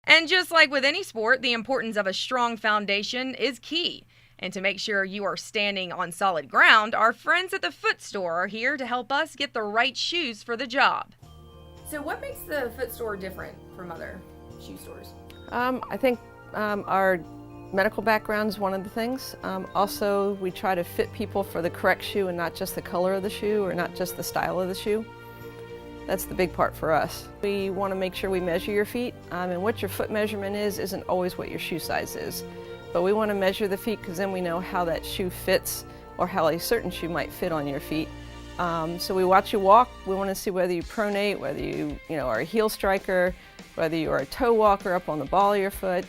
And just like with any sport, the importance of a strong foundation is key. And to make sure you are standing on solid ground, our friends at the Foot Store are here to help us get the right shoes for the job. So what makes the Foot Store different from other shoe stores? I think our medical background is one of the things. Also, we try to fit people for the correct shoe and not just the color of the shoe or not just the style of the shoe. That's the big part for us. We want to make sure we measure your feet, and what your foot measurement is isn't always what your shoe size is. But we want to measure the feet because then we know how that shoe fits or how a certain shoe might fit on your feet. So we watch you walk. We want to see whether you pronate, whether you are a heel striker, whether you are a toe walker up on the ball of your foot,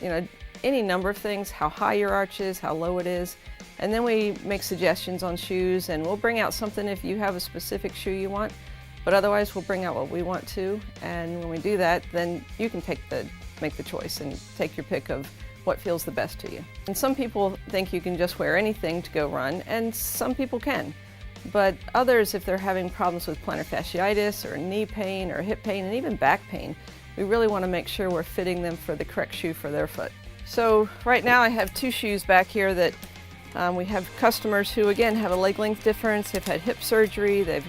any number of things, how high your arch is, how low it is. And then we make suggestions on shoes, and we'll bring out something if you have a specific shoe you want, but otherwise we'll bring out what we want to. And when we do that, then you can make the choice and take your pick of what feels the best to you. And some people think you can just wear anything to go run, and some people can. But others, if they're having problems with plantar fasciitis or knee pain or hip pain and even back pain, we really want to make sure we're fitting them for the correct shoe for their foot. So right now I have two shoes back here that we have customers who again have a leg length difference, have had hip surgery, they've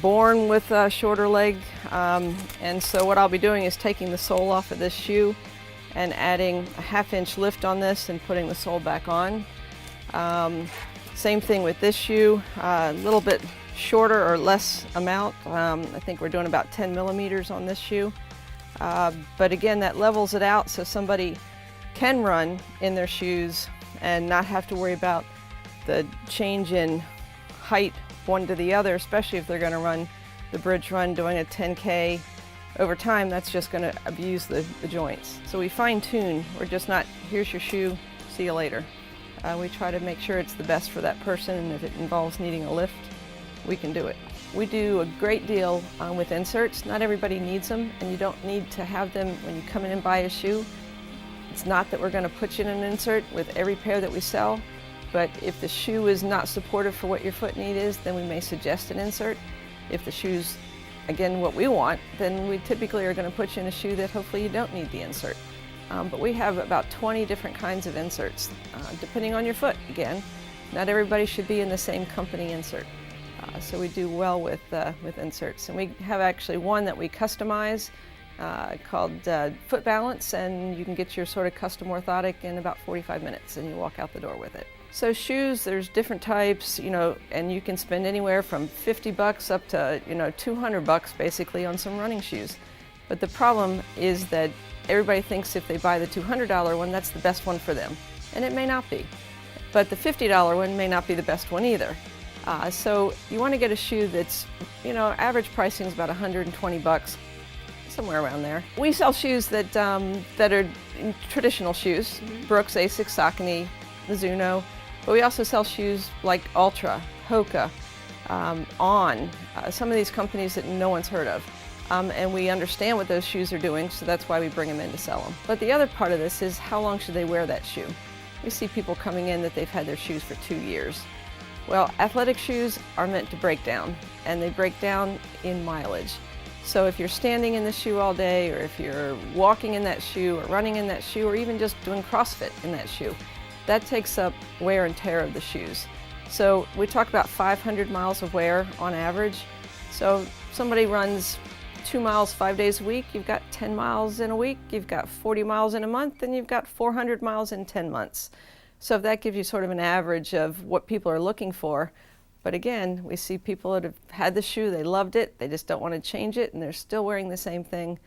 born with a shorter leg, and so what I'll be doing is taking the sole off of this shoe and adding a 1/2 inch lift on this and putting the sole back on. Same thing with this shoe, a little bit shorter or less amount. I think we're doing about 10 millimeters on this shoe. But again, that levels it out so somebody can run in their shoes and not have to worry about the change in height one to the other, especially if they're going to run the bridge run doing a 10K. Over time, that's just going to abuse the joints. So we fine tune. We're just not, here's your shoe, see you later. We try to make sure it's the best for that person, and if it involves needing a lift, we can do it. We do a great deal with inserts. Not everybody needs them, and you don't need to have them when you come in and buy a shoe. It's not that we're going to put you in an insert with every pair that we sell, but if the shoe is not supportive for what your foot need is, then we may suggest an insert. If the shoe's, again, what we want, then we typically are going to put you in a shoe that hopefully you don't need the insert. But we have about 20 different kinds of inserts, depending on your foot. Again, not everybody should be in the same company insert. So we do well with inserts. And we have actually one that we customize called Foot Balance, and you can get your sort of custom orthotic in about 45 minutes and you walk out the door with it. So shoes, there's different types, and you can spend anywhere from $50 up to, $200 basically on some running shoes. But the problem is that everybody thinks if they buy the $200 one, that's the best one for them. And it may not be. But the $50 one may not be the best one either. So you want to get a shoe that's, average pricing is about $120, somewhere around there. We sell shoes that are traditional shoes, Brooks, Asics, Saucony, Mizuno, but we also sell shoes like Ultra, Hoka, On, some of these companies that no one's heard of. And we understand what those shoes are doing, so that's why we bring them in to sell them. But the other part of this is how long should they wear that shoe? We see people coming in that they've had their shoes for 2 years. Well, athletic shoes are meant to break down, and they break down in mileage. So if you're standing in the shoe all day, or if you're walking in that shoe, or running in that shoe, or even just doing CrossFit in that shoe, that takes up wear and tear of the shoes. So we talk about 500 miles of wear on average. So somebody runs 2 miles 5 days a week, you've got 10 miles in a week, you've got 40 miles in a month, and you've got 400 miles in 10 months. So that gives you sort of an average of what people are looking for. But again, we see people that have had the shoe, they loved it, they just don't want to change it, and they're still wearing the same thing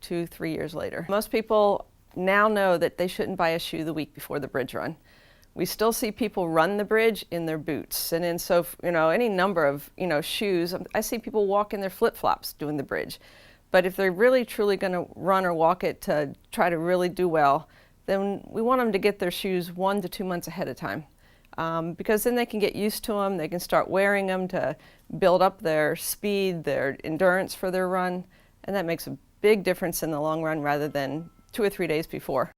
2-3 years later. Most people now know that they shouldn't buy a shoe the week before the bridge run. We still see people run the bridge in their boots, and in any number of shoes. I see people walk in their flip-flops doing the bridge. But if they're really truly going to run or walk it to try to really do well, then we want them to get their shoes 1 to 2 months ahead of time. Because then they can get used to them, they can start wearing them to build up their speed, their endurance for their run, and that makes a big difference in the long run rather than 2 or 3 days before.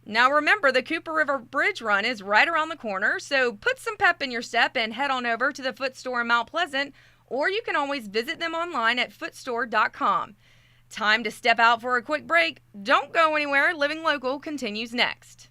Now remember, the Cooper River Bridge Run is right around the corner, so put some pep in your step and head on over to the Foot Store in Mount Pleasant, or you can always visit them online at footstore.com. Time to step out for a quick break. Don't go anywhere. Living Local continues next.